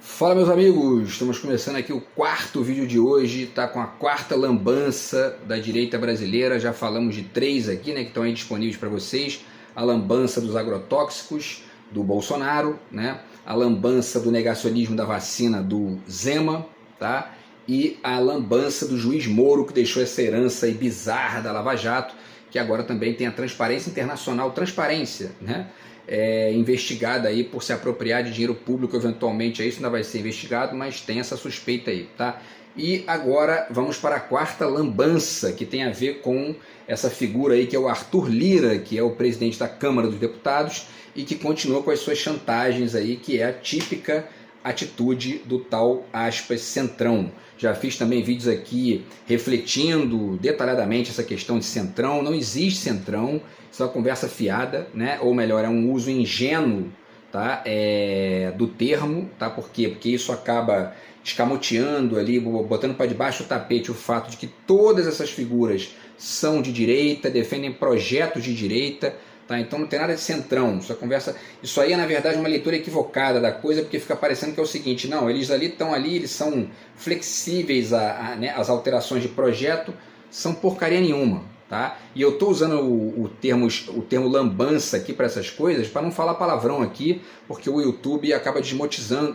Fala, meus amigos, estamos começando aqui o quarto vídeo de hoje, tá com a quarta lambança da direita brasileira. Já falamos de três aqui, né, que estão aí disponíveis para vocês: a lambança dos agrotóxicos do Bolsonaro, né, a lambança do negacionismo da vacina do Zema, tá, e a lambança do juiz Moro, que deixou essa herança aí bizarra da Lava Jato, que agora também tem a Transparência Internacional, transparência, né, investigada aí por se apropriar de dinheiro público. Eventualmente isso ainda vai ser investigado, mas tem essa suspeita aí, tá? E agora vamos para a quarta lambança, que tem a ver com essa figura aí que é o Arthur Lira, que é o presidente da Câmara dos Deputados e que continua com as suas chantagens aí, que é a típica atitude do tal, aspas, centrão. Já fiz também vídeos aqui refletindo detalhadamente essa questão de centrão. Não existe centrão, isso é uma conversa fiada, né? Ou melhor, é um uso ingênuo, tá? Do termo, tá? Por quê? Porque isso acaba escamoteando ali, botando para debaixo do tapete o fato de que todas essas figuras são de direita, defendem projetos de direita. Tá, então não tem nada de centrão, isso aí é na verdade uma leitura equivocada da coisa, porque fica parecendo que é o seguinte: não, eles ali estão ali, eles são flexíveis às alterações de projeto, são porcaria nenhuma, tá? E eu estou usando o termo lambança aqui para essas coisas, para não falar palavrão aqui, porque o YouTube acaba desmonetizando,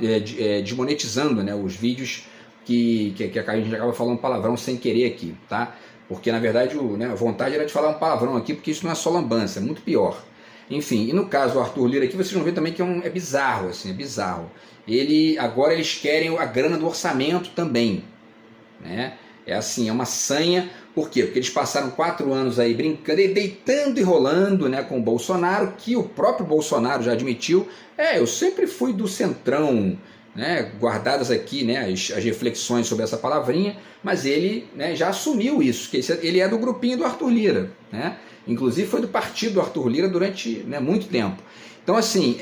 né, os vídeos que a gente acaba falando palavrão sem querer aqui, tá? Porque na verdade a vontade era de falar um palavrão aqui, porque isso não é só lambança, é muito pior. Enfim, e no caso do Arthur Lira aqui, vocês vão ver também que é bizarro, assim, é bizarro. Agora eles querem a grana do orçamento também, né? É assim, é uma sanha. Por quê? Porque eles passaram 4 anos aí brincando e deitando e rolando, né, com o Bolsonaro, que o próprio Bolsonaro já admitiu: eu sempre fui do centrão, né, guardadas aqui, né, as reflexões sobre essa palavrinha, mas ele, né, já assumiu isso, que ele é do grupinho do Arthur Lira, né, inclusive foi do partido do Arthur Lira durante, né, muito tempo. Então assim,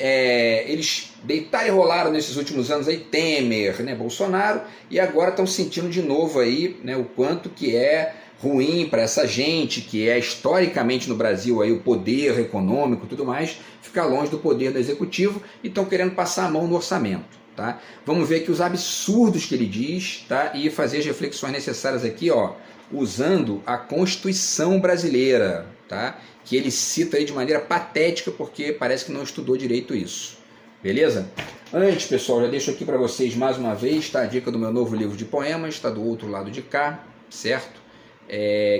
eles deitaram e rolaram nesses últimos anos aí, Temer, né, Bolsonaro, e agora estão sentindo de novo aí, né, o quanto que é ruim para essa gente, que é historicamente no Brasil aí o poder econômico e tudo mais, ficar longe do poder do executivo, e estão querendo passar a mão no orçamento. Tá? Vamos ver aqui os absurdos que ele diz, tá? E fazer as reflexões necessárias aqui, ó, usando a Constituição brasileira, tá? Que ele cita aí de maneira patética, porque parece que não estudou direito isso. Beleza? Antes, pessoal, já deixo aqui para vocês mais uma vez, tá? A dica do meu novo livro de poemas, está do outro lado de cá, certo?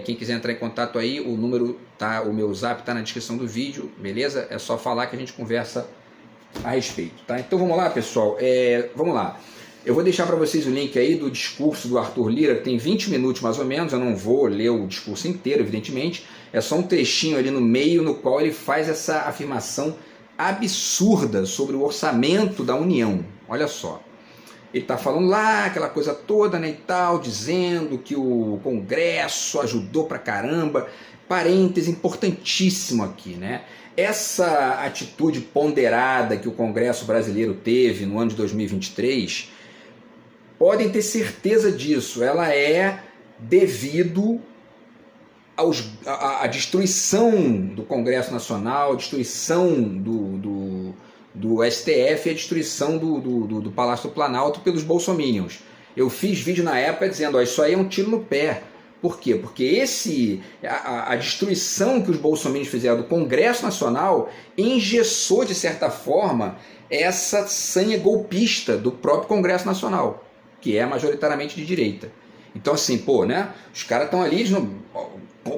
Quem quiser entrar em contato aí, o número, tá? O meu zap tá na descrição do vídeo, beleza? É só falar que a gente conversa a respeito, tá? Então vamos lá, pessoal, vamos lá. Eu vou deixar para vocês o link aí do discurso do Arthur Lira, que tem 20 minutos mais ou menos. Eu não vou ler o discurso inteiro, evidentemente, é só um trechinho ali no meio, no qual ele faz essa afirmação absurda sobre o orçamento da União. Olha só, ele está falando lá aquela coisa toda, né, e tal, dizendo que o Congresso ajudou pra caramba. Parêntese importantíssimo aqui, né? Essa atitude ponderada que o Congresso brasileiro teve no ano de 2023, podem ter certeza disso, ela é devido à destruição do Congresso Nacional, a destruição do STF e a destruição do Palácio do Planalto pelos bolsominions. Eu fiz vídeo na época dizendo: isso aí é um tiro no pé. Por quê? Porque a destruição que os bolsominions fizeram do Congresso Nacional engessou, de certa forma, essa sanha golpista do próprio Congresso Nacional, que é majoritariamente de direita. Então assim, pô, né? Os caras estão ali,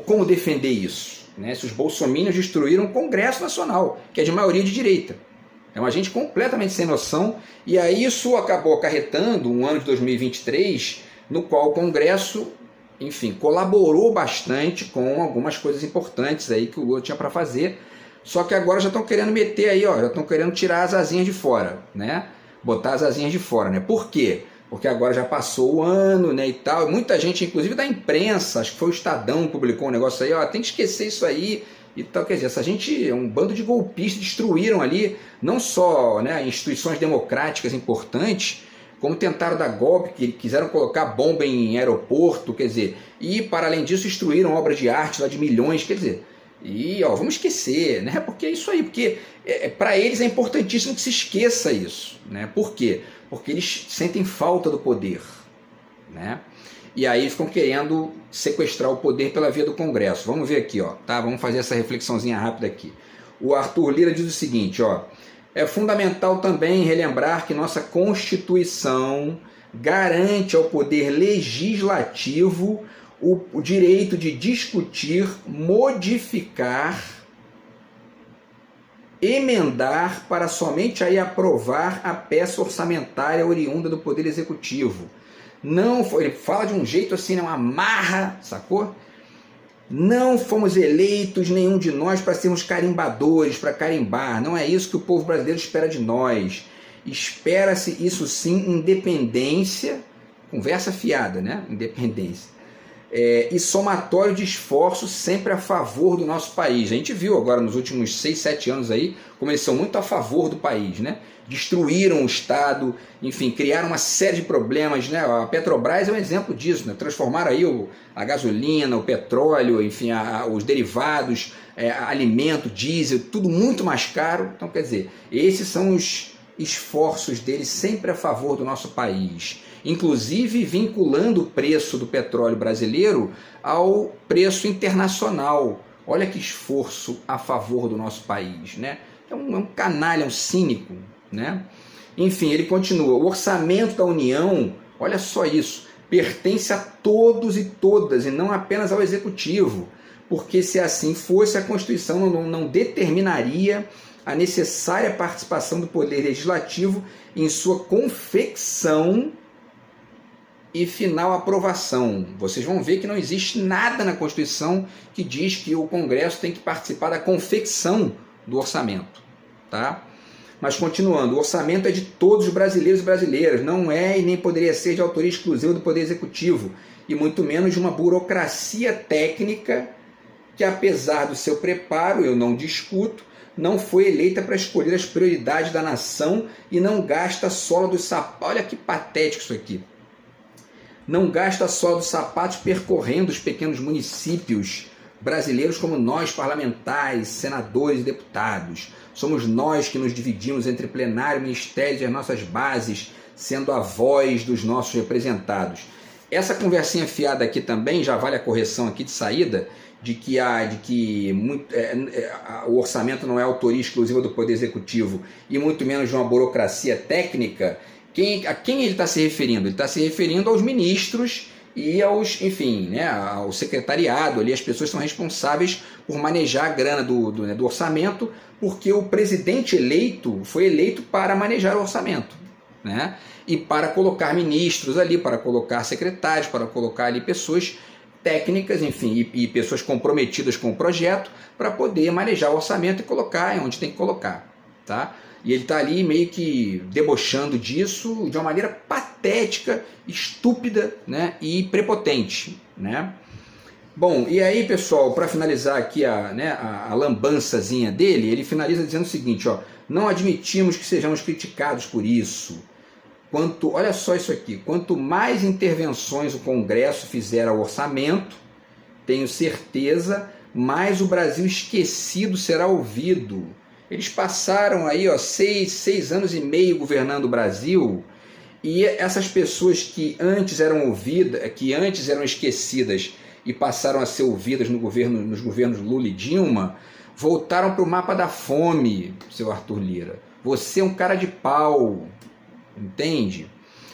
como defender isso? Né? Se os bolsominions destruíram o Congresso Nacional, que é de maioria de direita. É uma gente completamente sem noção, e aí isso acabou acarretando um ano de 2023, no qual o Congresso, enfim, colaborou bastante com algumas coisas importantes aí que o Lula tinha para fazer. Só que agora já estão querendo meter aí, ó, já estão querendo tirar as asinhas de fora, né? Botar as asinhas de fora, né? Por quê? Porque agora já passou o ano, né, e tal. Muita gente, inclusive da imprensa, acho que foi o Estadão que publicou um negócio aí, ó, tem que esquecer isso aí e tal. Quer dizer, essa gente é um bando de golpistas, destruíram ali não só, né, instituições democráticas importantes, como tentaram dar golpe, que quiseram colocar bomba em aeroporto, quer dizer, e para além disso destruíram obras de arte lá de milhões, quer dizer, E ó, vamos esquecer, né? Porque é isso aí, porque para eles é importantíssimo que se esqueça isso, né? Por quê? Porque eles sentem falta do poder, né? E aí ficam querendo sequestrar o poder pela via do Congresso. Vamos ver aqui, ó, tá? Vamos fazer essa reflexãozinha rápida aqui. O Arthur Lira diz o seguinte, ó: é fundamental também relembrar que nossa Constituição garante ao poder legislativo o direito de discutir, modificar, emendar para somente aí aprovar a peça orçamentária oriunda do Poder Executivo. Não foi, ele fala de um jeito assim, uma marra, sacou? Não fomos eleitos, nenhum de nós, para sermos carimbadores, para carimbar. Não é isso que o povo brasileiro espera de nós. Espera-se, isso sim, independência, conversa fiada, né? Independência. E somatório de esforços sempre a favor do nosso país. A gente viu agora nos últimos 6, 7 anos aí como eles são muito a favor do país, né? Destruíram o Estado, enfim, criaram uma série de problemas, né? A Petrobras é um exemplo disso, né? Transformaram aí a gasolina, o petróleo, enfim, os derivados, alimento, diesel, tudo muito mais caro. Então, quer dizer, esses são os esforços deles sempre a favor do nosso país, inclusive vinculando o preço do petróleo brasileiro ao preço internacional. Olha que esforço a favor do nosso país, né? É um canalha, é um cínico, né? Enfim, ele continua: o orçamento da União, olha só isso, pertence a todos e todas, e não apenas ao Executivo, porque se assim fosse, a Constituição não determinaria a necessária participação do Poder Legislativo em sua confecção e final aprovação. Vocês vão ver que não existe nada na Constituição que diz que o Congresso tem que participar da confecção do orçamento, tá? Mas continuando, o orçamento é de todos os brasileiros e brasileiras, não é e nem poderia ser de autoria exclusiva do Poder Executivo, e muito menos de uma burocracia técnica que, apesar do seu preparo, eu não discuto, não foi eleita para escolher as prioridades da nação e não gasta a sola dos sapatos. Olha que patético isso aqui. Não gasta a sola dos sapatos percorrendo os pequenos municípios brasileiros como nós, parlamentares, senadores e deputados. Somos nós que nos dividimos entre plenário, ministério e as nossas bases, sendo a voz dos nossos representados. Essa conversinha fiada aqui também, já vale a correção aqui de saída, de que o orçamento não é autoria exclusiva do Poder Executivo e muito menos de uma burocracia técnica. A quem ele está se referindo? Ele está se referindo aos ministros e aos, enfim, né, ao secretariado, ali, as pessoas são responsáveis por manejar a grana do orçamento, porque o presidente eleito foi eleito para manejar o orçamento, né, e para colocar ministros ali, para colocar secretários, para colocar ali pessoas técnicas, enfim, e pessoas comprometidas com o projeto para poder manejar o orçamento e colocar onde tem que colocar, tá? E ele está ali meio que debochando disso de uma maneira patética, estúpida, né, e prepotente, né? Bom, e aí, pessoal, para finalizar aqui a lambançazinha dele, ele finaliza dizendo o seguinte, ó: não admitimos que sejamos criticados por isso. Olha só isso aqui, quanto mais intervenções o Congresso fizer ao orçamento, tenho certeza, mais o Brasil esquecido será ouvido. Eles passaram aí 6 anos e meio governando o Brasil, e essas pessoas que antes eram ouvidas, que antes eram esquecidas e passaram a ser ouvidas nos governos Lula e Dilma, voltaram para o mapa da fome, seu Arthur Lira. Você é um cara de pau, entende?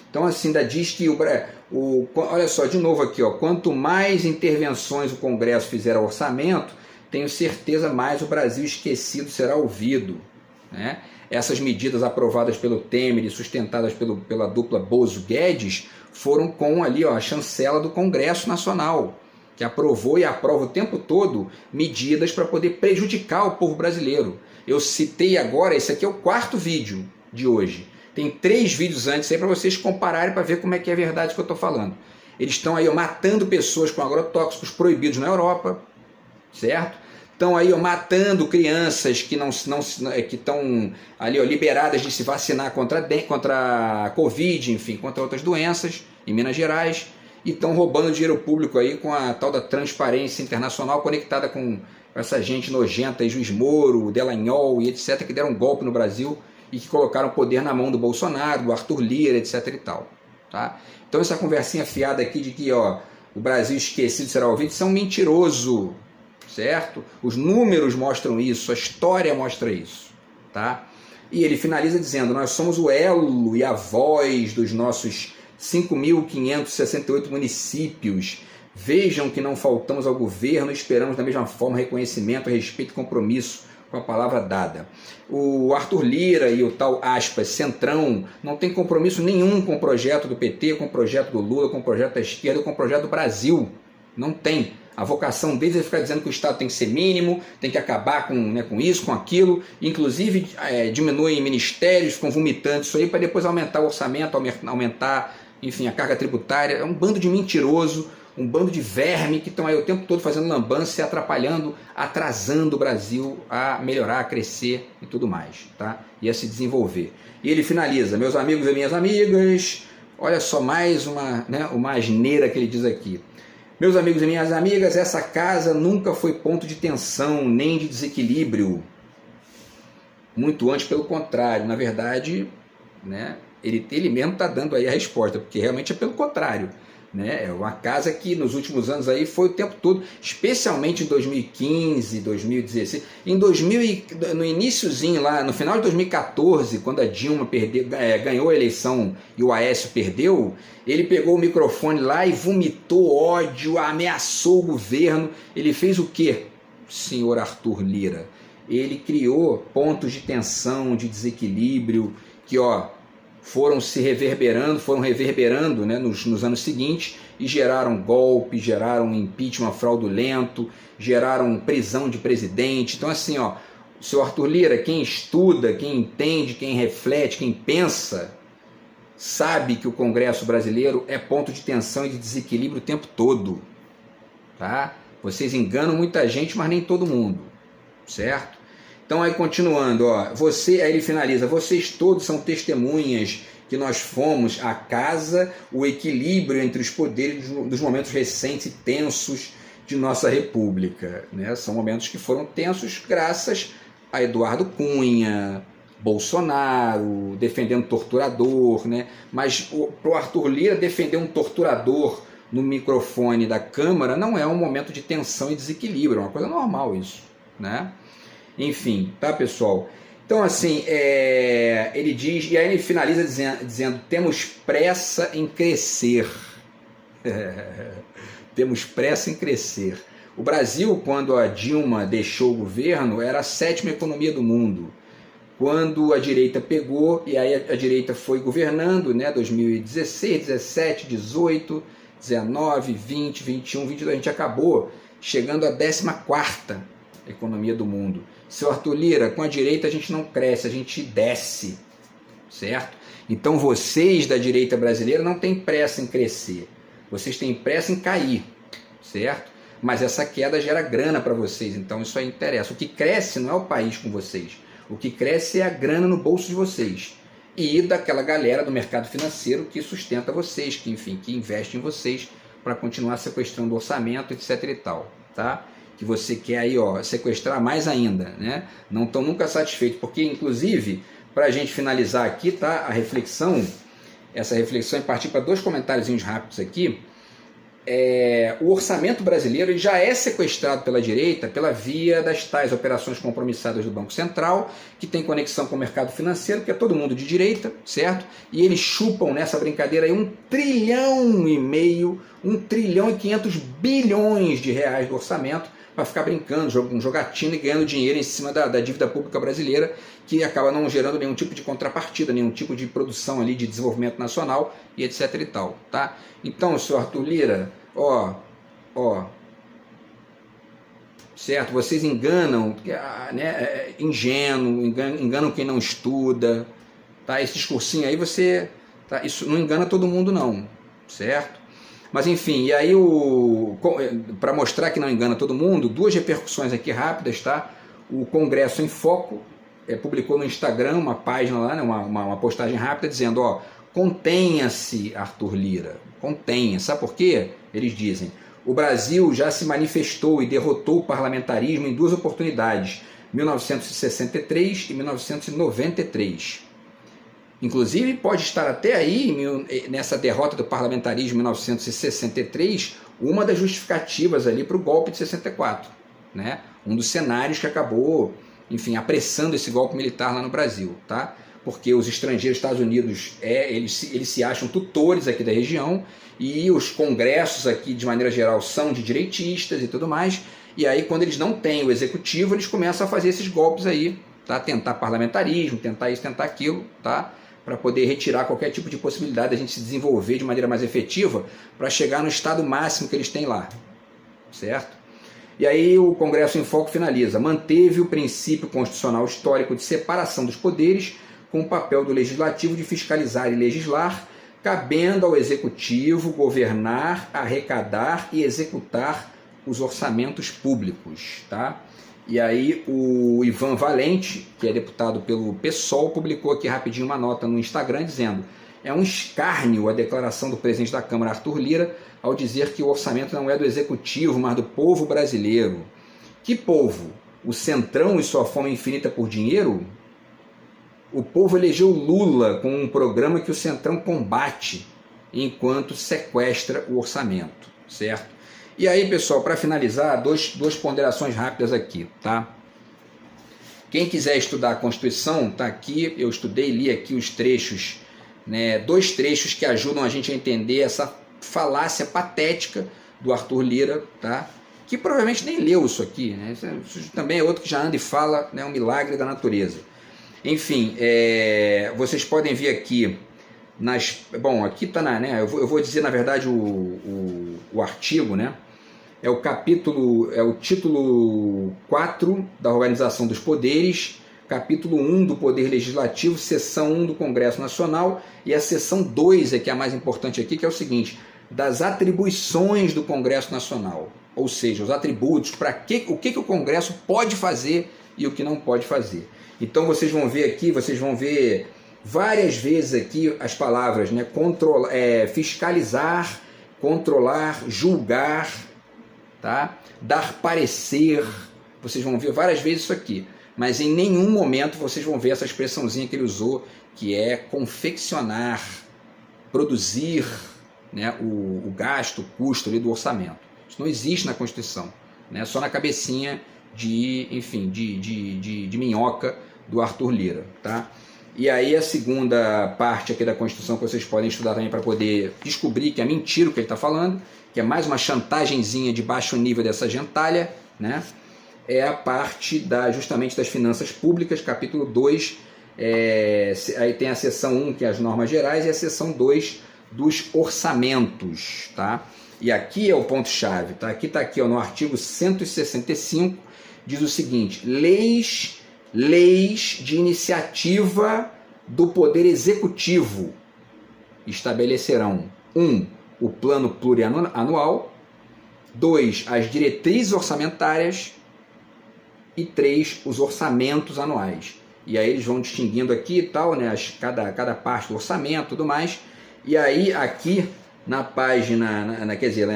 Então, assim, ainda diz que olha só, de novo aqui, ó, quanto mais intervenções o Congresso fizer ao orçamento, tenho certeza mais o Brasil esquecido será ouvido, né? Essas medidas aprovadas pelo Temer e sustentadas pela dupla Bozo-Guedes foram com ali, ó, a chancela do Congresso Nacional, que aprovou e aprova o tempo todo medidas para poder prejudicar o povo brasileiro. Eu citei agora, esse aqui é o 4º vídeo de hoje. Tem 3 vídeos antes aí para vocês compararem para ver como é que é a verdade que eu estou falando. Eles estão aí, ó, matando pessoas com agrotóxicos proibidos na Europa, certo? Estão aí, ó, matando crianças que estão ali, ó, liberadas de se vacinar contra a Covid, enfim, contra outras doenças em Minas Gerais. e estão roubando dinheiro público aí com a tal da transparência internacional conectada com essa gente nojenta, aí, Juiz Moro, Dallagnol e etc., que deram um golpe no Brasil e que colocaram o poder na mão do Bolsonaro, do Arthur Lira, etc. e tal. Tá? Então essa conversinha fiada aqui de que o Brasil esquecido será ouvido, isso é um mentiroso, certo? Os números mostram isso, a história mostra isso. Tá? E ele finaliza dizendo, nós somos o elo e a voz dos nossos 5.568 municípios. Vejam que não faltamos ao governo, esperamos da mesma forma reconhecimento, respeito e compromisso com a palavra dada. O Arthur Lira e o tal, aspas, Centrão, não tem compromisso nenhum com o projeto do PT, com o projeto do Lula, com o projeto da esquerda, com o projeto do Brasil. Não tem. A vocação deles é ficar dizendo que o Estado tem que ser mínimo, tem que acabar com isso, com aquilo, inclusive diminuem ministérios, ficam vomitando isso aí para depois aumentar o orçamento, aumentar, enfim, a carga tributária. É um bando de mentiroso, um bando de verme que estão aí o tempo todo fazendo lambança, atrapalhando, atrasando o Brasil a melhorar, a crescer e tudo mais, tá? E a se desenvolver. E ele finaliza, meus amigos e minhas amigas, olha só mais uma asneira que ele diz aqui. Meus amigos e minhas amigas, essa casa nunca foi ponto de tensão, nem de desequilíbrio. Muito antes, pelo contrário. Na verdade, né, ele mesmo está dando aí a resposta, porque realmente é pelo contrário. Né? É uma casa que nos últimos anos aí foi o tempo todo, especialmente em 2015, 2016, no iniciozinho lá, no final de 2014, quando a Dilma ganhou a eleição e o Aécio perdeu, ele pegou o microfone lá e vomitou ódio, ameaçou o governo. Ele fez o quê, senhor Arthur Lira? Ele criou pontos de tensão, de desequilíbrio, que foram reverberando, né, nos anos seguintes e geraram golpe, geraram impeachment fraudulento, geraram prisão de presidente. Então assim, o seu Arthur Lira, quem estuda, quem entende, quem reflete, quem pensa, sabe que o Congresso brasileiro é ponto de tensão e de desequilíbrio o tempo todo. Tá? Vocês enganam muita gente, mas nem todo mundo, certo? Então aí continuando, aí ele finaliza, vocês todos são testemunhas que nós fomos a casa, o equilíbrio entre os poderes dos momentos recentes e tensos de nossa república. Né? São momentos que foram tensos graças a Eduardo Cunha, Bolsonaro, defendendo torturador, né? Mas para o Arthur Lira defender um torturador no microfone da Câmara não é um momento de tensão e desequilíbrio, é uma coisa normal isso, né? Enfim, tá, pessoal? Então, assim, ele diz, e aí ele finaliza dizendo temos pressa em crescer. Temos pressa em crescer. O Brasil, quando a Dilma deixou o governo, era a 7ª economia do mundo. Quando a direita pegou, e aí a direita foi governando, né, 2016, 17, 18, 19, 20, 21, 22, a gente acabou chegando à 14ª economia do mundo. Seu Arthur Lira, com a direita a gente não cresce, a gente desce, certo? Então vocês da direita brasileira não têm pressa em crescer, vocês têm pressa em cair, certo? Mas essa queda gera grana para vocês, então isso aí interessa. O que cresce não é o país com vocês, o que cresce é a grana no bolso de vocês e daquela galera do mercado financeiro que sustenta vocês, que enfim, que investe em vocês para continuar sequestrando o orçamento, etc e tal, tá? Que você quer aí, sequestrar mais ainda, né? Não estão nunca satisfeitos, porque inclusive, para a gente finalizar aqui, tá? A reflexão, essa reflexão é partir para 2 comentáriozinhos rápidos aqui. O orçamento brasileiro ele já é sequestrado pela direita pela via das tais operações compromissadas do Banco Central, que tem conexão com o mercado financeiro, que é todo mundo de direita, certo? E eles chupam nessa brincadeira aí 1,5 trilhão, 1,5 trilhão de reais do orçamento, para ficar brincando, jogatina e ganhando dinheiro em cima da dívida pública brasileira, que acaba não gerando nenhum tipo de contrapartida, nenhum tipo de produção ali de desenvolvimento nacional e etc e tal, tá? Então, senhor Arthur Lira, certo? Vocês enganam, né? Ingênuo, enganam quem não estuda, tá? Esse discursinho aí tá? Isso não engana todo mundo não, certo? Mas enfim, e aí para mostrar que não engana todo mundo, 2 repercussões aqui rápidas, tá? O Congresso em Foco publicou no Instagram uma página lá, né, uma postagem rápida dizendo, Contenha-se, Arthur Lira, contenha. Sabe por quê? Eles dizem: o Brasil já se manifestou e derrotou o parlamentarismo em duas oportunidades, 1963 e 1993. Inclusive, pode estar até aí, nessa derrota do parlamentarismo em 1963, uma das justificativas ali para o golpe de 64. Né? Um dos cenários que acabou, enfim, apressando esse golpe militar lá no Brasil. Tá? Porque os estrangeiros, Estados Unidos, eles se acham tutores aqui da região, e os congressos aqui, de maneira geral, são de direitistas e tudo mais, e aí quando eles não têm o executivo, eles começam a fazer esses golpes aí, tá? Tentar parlamentarismo, tentar isso, tentar aquilo, tá? Para poder retirar qualquer tipo de possibilidade de a gente se desenvolver de maneira mais efetiva, para chegar no estado máximo que eles têm lá, certo? E aí o Congresso em Foco finaliza: manteve o princípio constitucional histórico de separação dos poderes, com o papel do Legislativo de fiscalizar e legislar, cabendo ao Executivo governar, arrecadar e executar os orçamentos públicos. Tá? E aí o Ivan Valente, que é deputado pelo PSOL, publicou aqui rapidinho uma nota no Instagram dizendo: é um escárnio a declaração do presidente da Câmara, Arthur Lira, ao dizer que o orçamento não é do Executivo, mas do povo brasileiro. Que povo? O Centrão e sua fome infinita por dinheiro? O povo elegeu Lula com um programa que o Centrão combate, enquanto sequestra o orçamento, certo? E aí, pessoal, para finalizar, duas ponderações rápidas aqui, tá? Quem quiser estudar a Constituição, tá aqui, eu estudei, li aqui os trechos, né, 2 trechos que ajudam a gente a entender essa falácia patética do Arthur Lira, tá? Que provavelmente nem leu isso aqui, né? Isso também é outro que já anda e fala, né, um milagre da natureza. Enfim, vocês podem ver aqui, bom, aqui está, né, eu vou dizer na verdade o artigo, né, é o título 4 da Organização dos Poderes, capítulo 1 do Poder Legislativo, seção 1 do Congresso Nacional, e a seção 2 é que é a mais importante aqui, que é o seguinte: das atribuições do Congresso Nacional, ou seja, os atributos, o que o Congresso pode fazer e o que não pode fazer. Então vocês vão ver aqui, várias vezes aqui as palavras, né, fiscalizar, controlar, julgar, tá? Dar parecer. Vocês vão ver várias vezes isso aqui, mas em nenhum momento vocês vão ver essa expressãozinha que ele usou, que é confeccionar, produzir, né, o gasto, o custo ali do orçamento. Isso não existe na Constituição, né? Só na cabecinha de minhoca do Arthur Lira, tá? E aí a segunda parte aqui da Constituição que vocês podem estudar também para poder descobrir que é mentira o que ele está falando, que é mais uma chantagemzinha de baixo nível dessa gentalha, né? É a parte justamente das finanças públicas, capítulo 2, aí tem a seção 1, que é as normas gerais, e a seção 2 dos orçamentos, tá? E aqui é o ponto-chave, tá? Aqui está aqui, ó, no artigo 165, diz o seguinte: leis de iniciativa do Poder Executivo estabelecerão 1. O plano plurianual, 2. As diretrizes orçamentárias e 3. Os orçamentos anuais. E aí eles vão distinguindo aqui e tal, né, cada parte do orçamento e tudo mais. E aí aqui na página, quer dizer,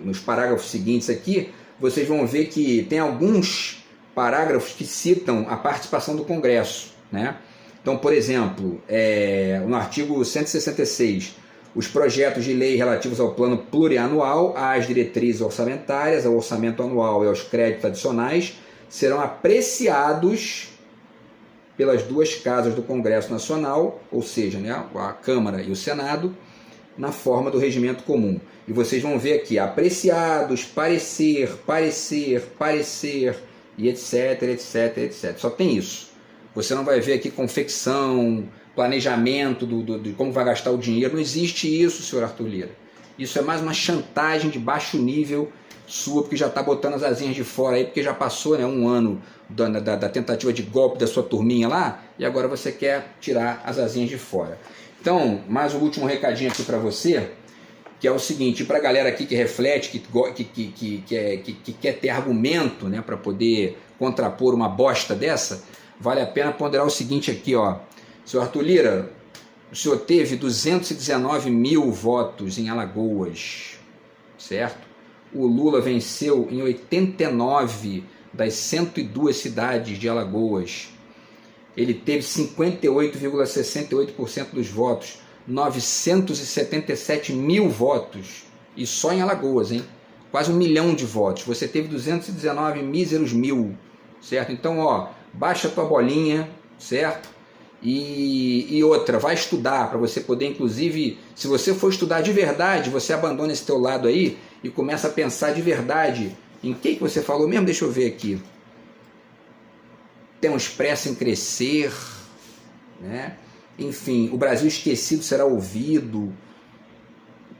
nos parágrafos seguintes aqui, vocês vão ver que tem alguns parágrafos que citam a participação do Congresso, né? Então, por exemplo, no artigo 166, os projetos de lei relativos ao plano plurianual, às diretrizes orçamentárias, ao orçamento anual e aos créditos adicionais serão apreciados pelas duas casas do Congresso Nacional, ou seja, né, a Câmara e o Senado, na forma do regimento comum. E vocês vão ver aqui, apreciados, parecer, e etc, etc, etc. Só tem isso. Você não vai ver aqui confecção, planejamento de como vai gastar o dinheiro. Não existe isso, senhor Arthur Lira. Isso é mais uma chantagem de baixo nível sua, porque já está botando as asinhas de fora aí, porque já passou, né, um ano da tentativa de golpe da sua turminha lá, e agora você quer tirar as asinhas de fora. Então, mais um último recadinho aqui para você, que é o seguinte: para a galera aqui que reflete, que quer ter argumento, né, para poder contrapor uma bosta dessa, vale a pena ponderar o seguinte aqui, ó. Senhor Arthur Lira, O senhor teve 219 mil votos em Alagoas, certo? O Lula venceu em 89 das 102 cidades de Alagoas. Ele teve 58,68% dos votos, 977 mil votos, e só em Alagoas, hein? Quase 1 milhão de votos. Você teve 219 míseros mil, certo? Então, ó, baixa a tua bolinha, certo? E outra, vai estudar, para você poder, inclusive, se você for estudar de verdade, você abandona esse teu lado aí e começa a pensar de verdade em que você falou mesmo. Deixa eu ver aqui. Temos pressa em crescer, né? Enfim, o Brasil esquecido será ouvido.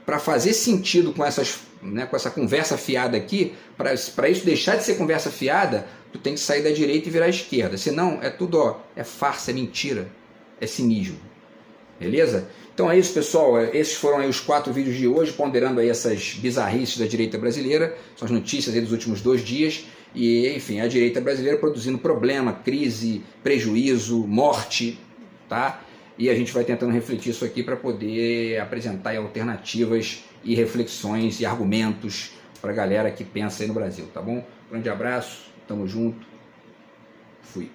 Para fazer sentido com essas, né, com essa conversa fiada aqui, para isso deixar de ser conversa fiada, tu tem que sair da direita e virar à esquerda. Senão é tudo, ó, é farsa, é mentira, é cinismo. Beleza? Então é isso, pessoal. Esses foram aí os 4 vídeos de hoje, ponderando aí essas bizarrices da direita brasileira. São as notícias aí dos últimos 2 dias. E, enfim, a direita brasileira produzindo problema, crise, prejuízo, morte, tá? E a gente vai tentando refletir isso aqui para poder apresentar alternativas e reflexões e argumentos para a galera que pensa aí no Brasil, tá bom? Grande abraço, tamo junto, fui.